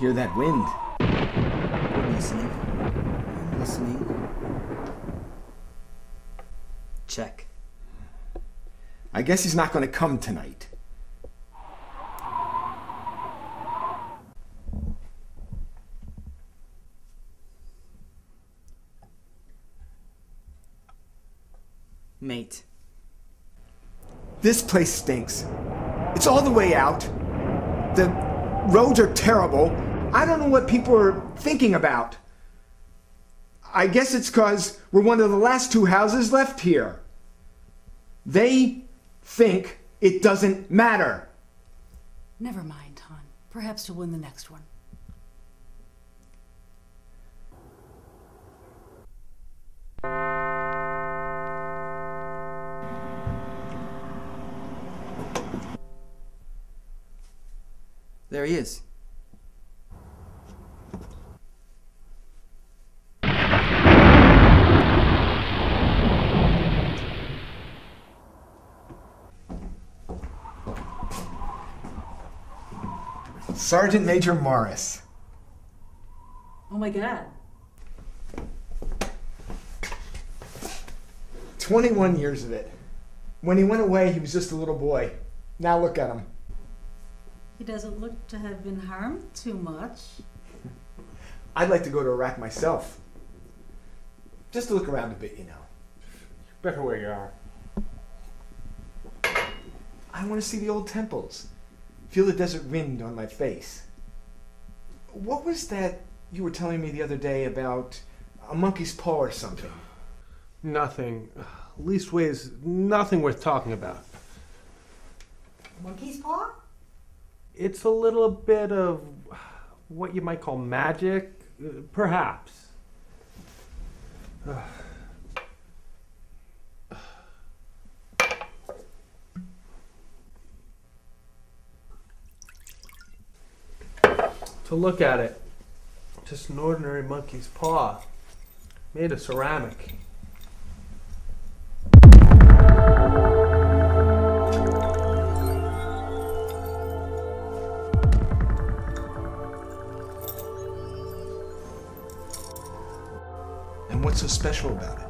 hear that wind. I'm listening. I'm listening. Check. I guess he's not going to come tonight. Mate. This place stinks. It's all the way out. The roads are terrible. I don't know what people are thinking about. I guess it's because we're one of the last two houses left here. They think it doesn't matter. Never mind, hon. Perhaps you'll win the next one. There he is. Sergeant Major Morris. Oh my God. 21 years of it. When he went away, he was just a little boy. Now look at him. He doesn't look to have been harmed too much. I'd like to go to Iraq myself. Just to look around a bit, you know. Better where you are. I want to see the old temples. Feel the desert wind on my face. What was that you were telling me the other day about a monkey's paw or something? Nothing. Leastways, nothing worth talking about. Monkey's paw? It's a little bit of what you might call magic, perhaps. To look at it, just an ordinary monkey's paw, made of ceramic. And what's so special about it?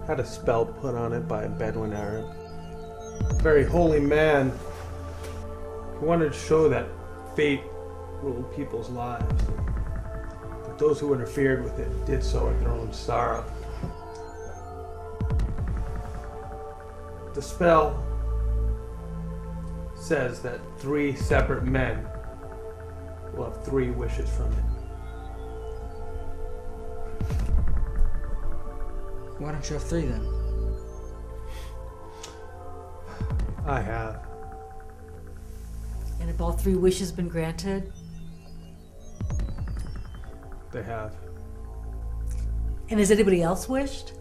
Had a spell put on it by a bedouin Arab. A very holy man who wanted to show that fate ruled people's lives. But those who interfered with it did so at their own sorrow. The spell says that 3 separate men will have 3 wishes from it. Why don't you have 3 then? I have. And have all 3 wishes been granted? They have. And has anybody else wished?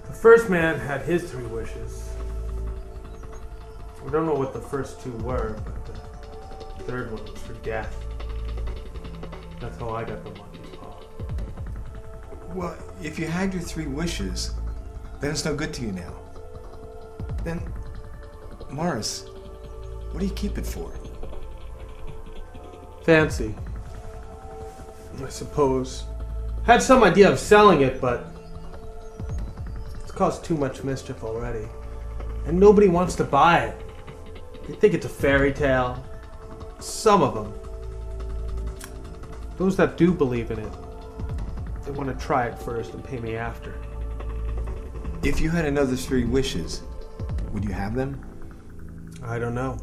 The first man had his 3 wishes. We don't know what the first 2 were, but the third one was for death. That's how I got the monkey's paw. Well, if you had your 3 wishes, then it's no good to you now. Then, Morris, what do you keep it for? Fancy, I suppose. Had some idea of selling it, but it's caused too much mischief already. And nobody wants to buy it. They think it's a fairy tale. Some of them. Those that do believe in it, they want to try it first and pay me after. If you had another 3 wishes, would you have them? I don't know.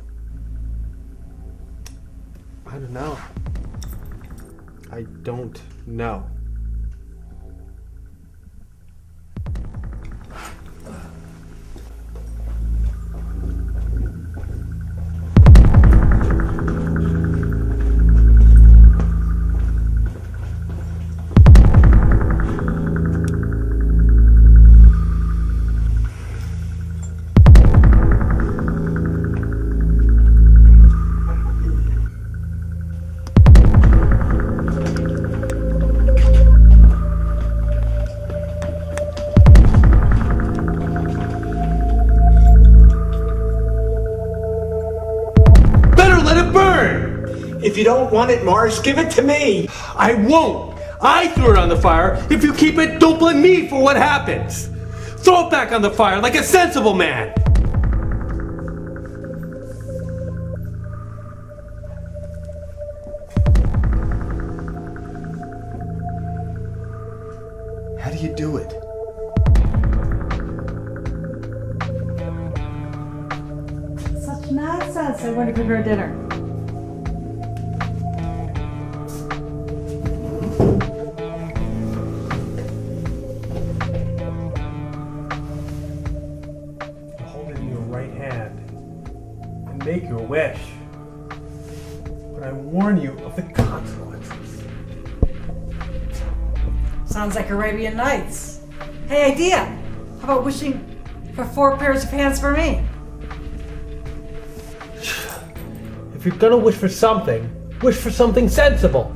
I don't know. I don't know. you don't want it, Morris, give it to me. I won't. I threw it on the fire. If you keep it, don't blame me for what happens. Throw it back on the fire like a sensible man. How do you do it? Such nonsense. I want to prepare dinner. Hold it in your right hand and make your wish. But I warn you of the consequences. Sounds like Arabian Nights. Hey, idea. How about wishing for 4 pairs of hands for me? If you're gonna wish for something sensible.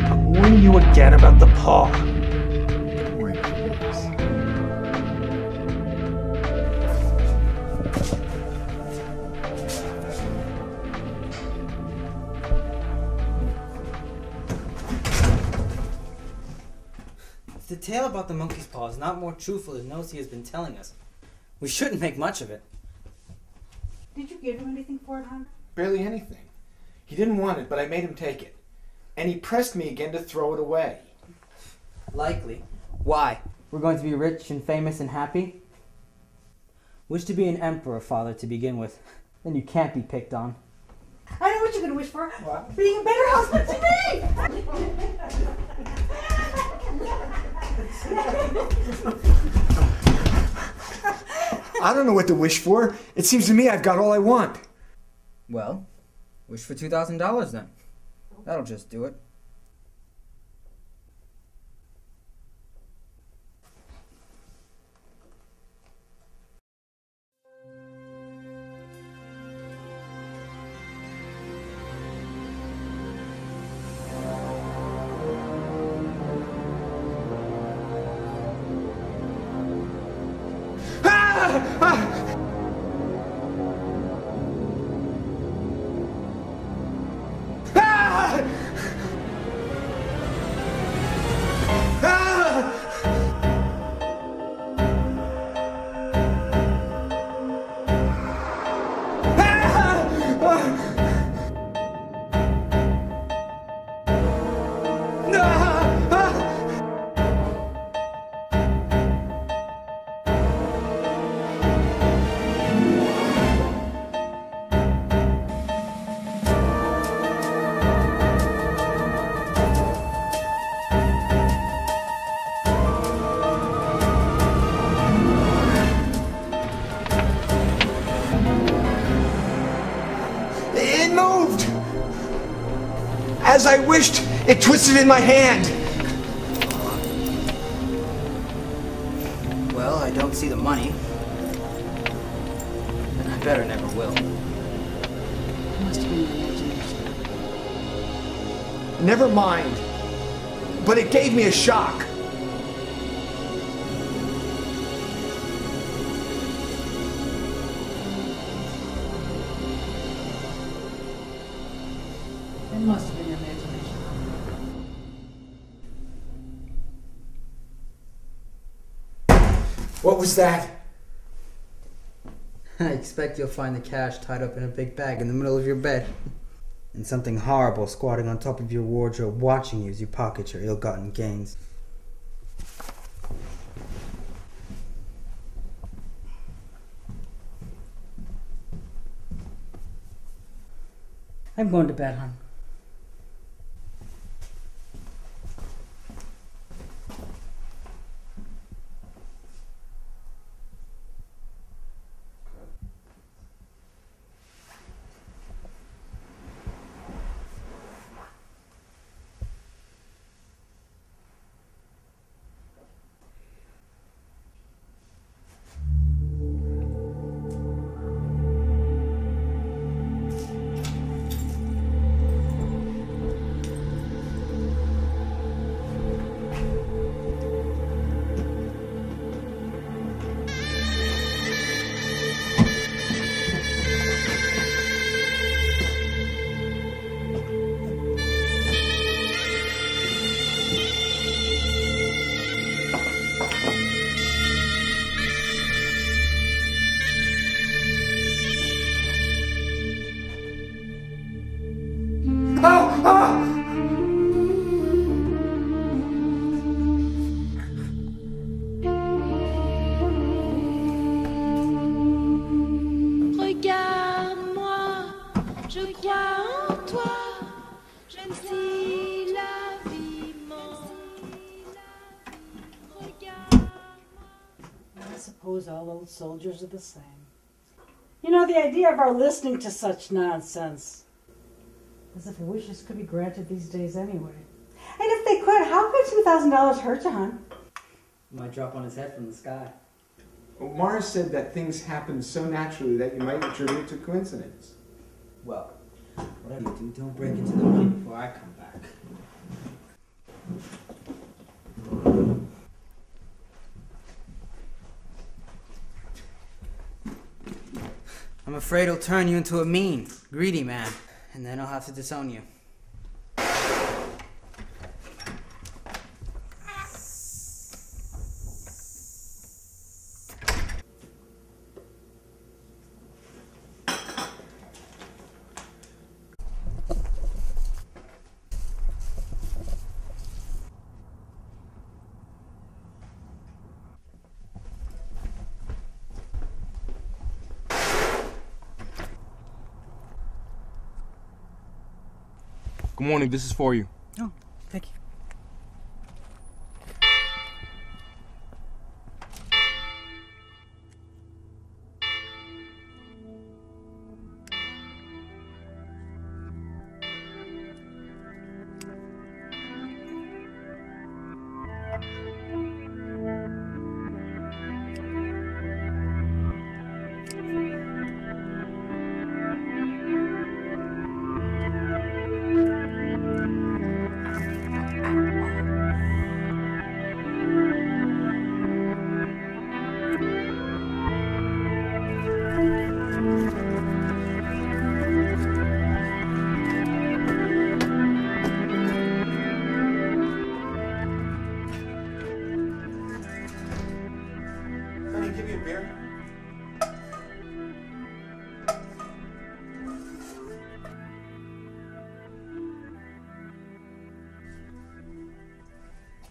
I'm warning you again about the paw. Don't worry about it, Morris. If the tale about the monkey's paw is not more truthful than those he has been telling us, we shouldn't make much of it. Did you give him anything for it, hon? Barely anything. He didn't want it, but I made him take it. And he pressed me again to throw it away. Likely. Why? We're going to be rich and famous and happy? Wish to be an emperor, Father, to begin with. Then you can't be picked on. I know what you're going to wish for. What? Being a better husband to me! I don't know what to wish for. It seems to me I've got all I want. Well, wish for $2,000 then. That'll just do it. It moved! As I wished, it twisted in my hand. Well, I don't see the money. And I better never will. Must have been your imagination. Never mind. But it gave me a shock. It must have been your imagination. What was that? I expect you'll find the cash tied up in a big bag in the middle of your bed. And something horrible squatting on top of your wardrobe watching you as you pocket your ill-gotten gains. I'm going to bed, hon. Regarde-moi, je crois en toi, même si la vie I suppose all old soldiers are the same. You know, the idea of our listening to such nonsense. As if wishes could be granted these days anyway. And if they could, how could $2,000 hurt you, hon? Might drop on his head from the sky. Well, Mars said that things happen so naturally that you might attribute it to coincidence. Well, whatever you do, don't break into the money before I come back. I'm afraid it'll turn you into a mean, greedy man, and then I'll have to disown you. Good morning, this is for you. Oh, thank you. Honey, give you a beer?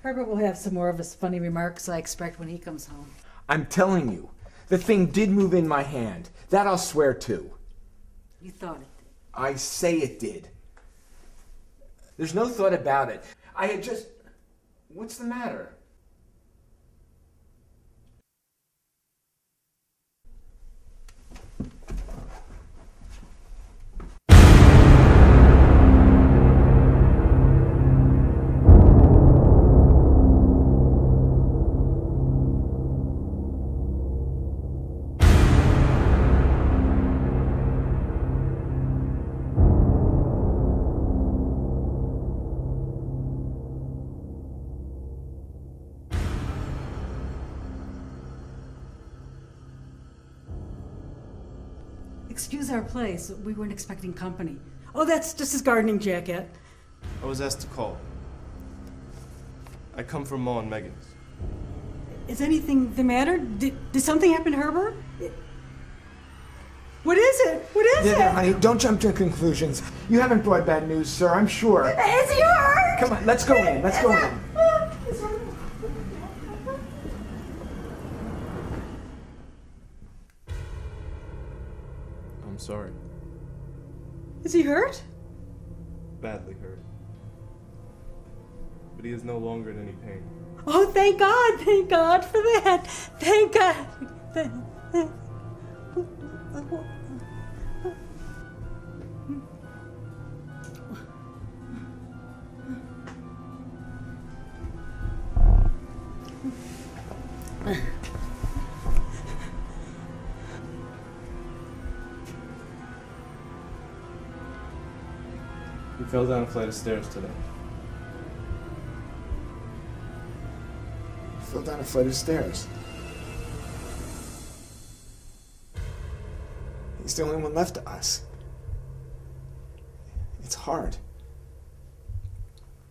Herbert will have some more of his funny remarks, I expect, when he comes home. I'm telling you, the thing did move in my hand. That I'll swear to. You thought it did. I say it did. There's no thought about it. I had just... What's the matter? Excuse our place. We weren't expecting company. Oh, that's just his gardening jacket. I was asked to call. I come from Ma and Megan's. Is anything the matter? Did something happen to Herbert? What is it? What is it? Honey, don't jump to conclusions. You haven't brought bad news, sir, I'm sure. Is he hurt? Come on, let's go in. Let's go in. I'm sorry. Is he hurt? Badly hurt. But he is no longer in any pain. Oh, thank God for that. Thank God. He fell down a flight of stairs today. Fell down a flight of stairs. He's the only one left to us. It's hard.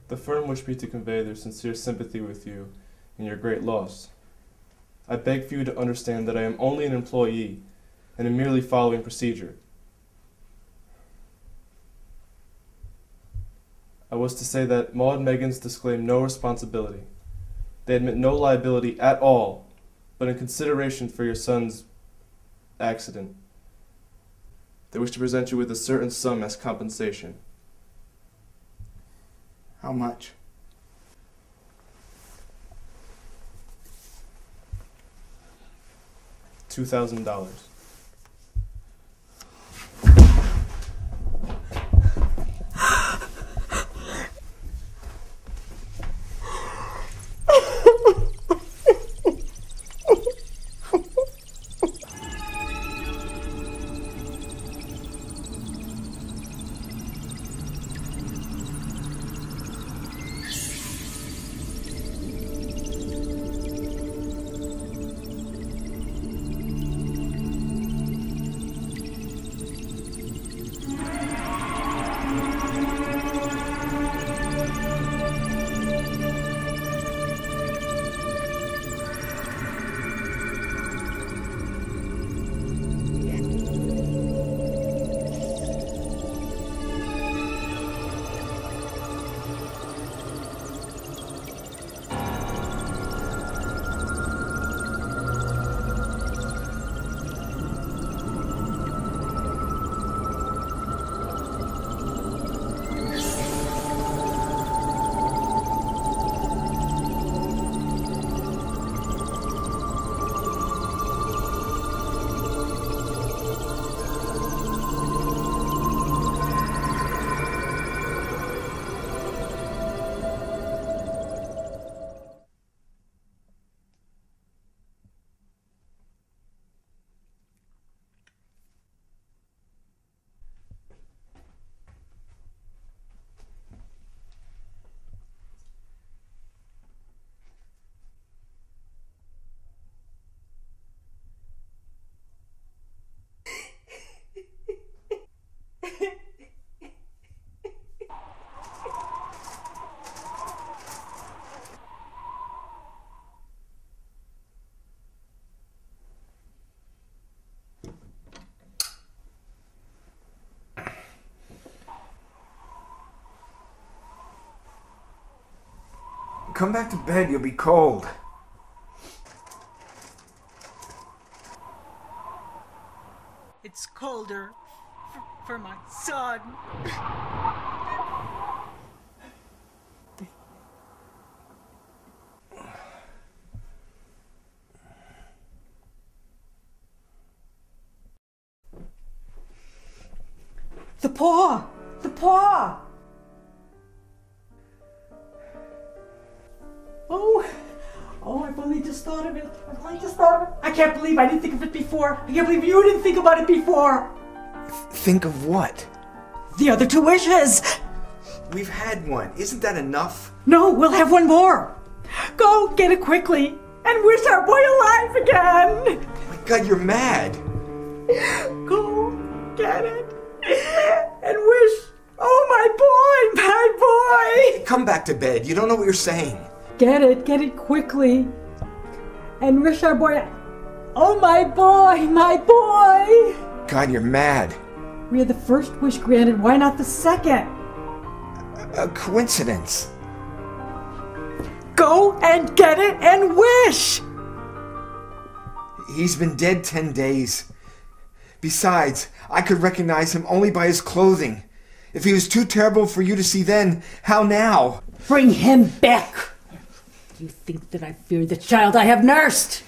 The firm wished me to convey their sincere sympathy with you in your great loss. I beg for you to understand that I am only an employee and am merely following procedure. I was to say that Maud and Meggins disclaim no responsibility. They admit no liability at all, but in consideration for your son's accident, they wish to present you with a certain sum as compensation. How much? $2,000. Come back to bed, you'll be cold. It's colder for my son. The paw! The paw! Oh, I've only just thought of it. I can't believe I didn't think of it before. I can't believe you didn't think about it before. Think of what? The other two wishes. We've had one. Isn't that enough? No, we'll have one more. Go get it quickly and wish our boy alive again. Oh my God, you're mad. Go get it and wish, oh my boy. Come back to bed. You don't know what you're saying. Get it quickly and wish our boy, oh my boy. God, you're mad. We had the first wish granted, why not the second? A coincidence. Go and get it and wish! He's been dead 10 days. Besides, I could recognize him only by his clothing. If he was too terrible for you to see then, how now? Bring him back! You think that I fear the child I have nursed?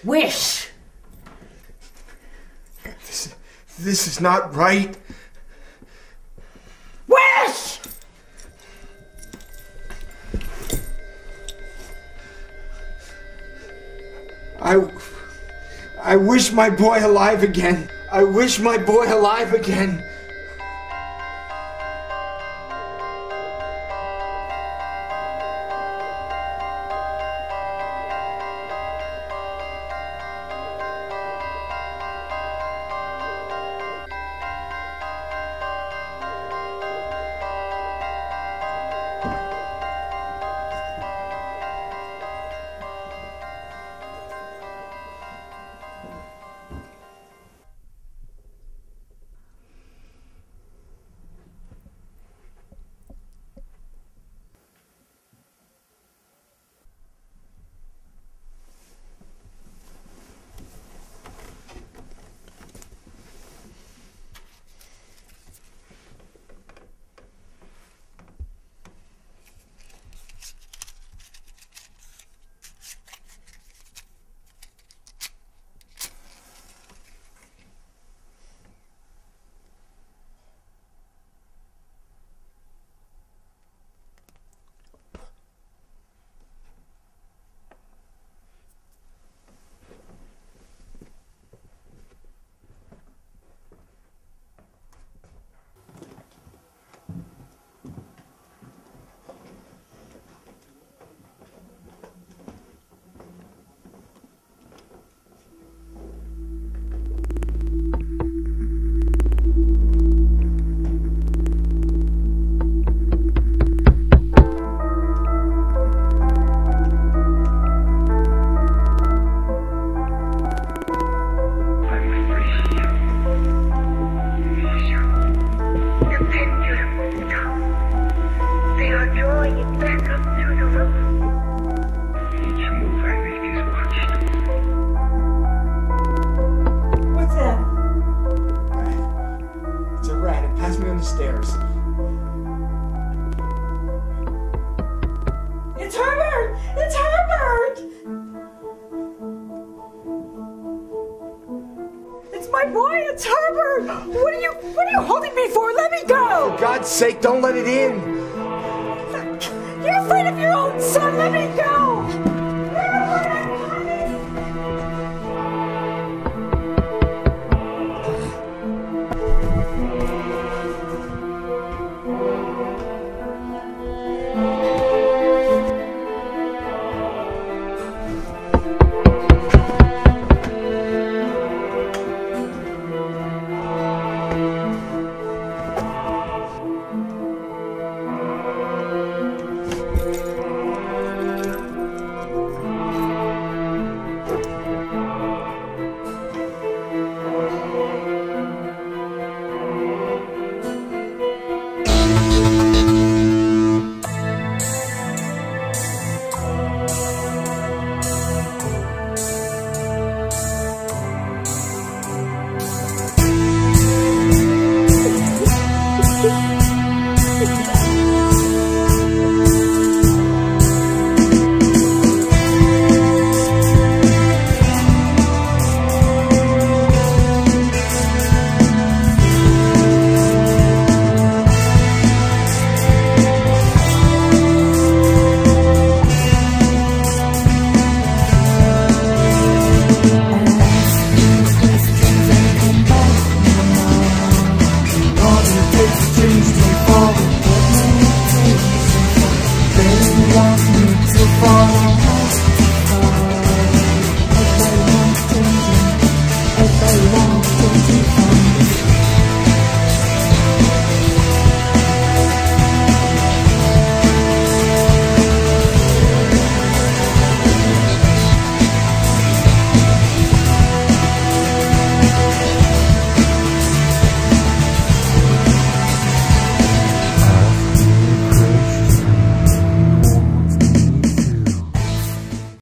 Wish! This is not right. Wish! I wish my boy alive again. I wish my boy alive again. For God's sake, don't let it in! You're afraid of your own son! Let me go! Want me to follow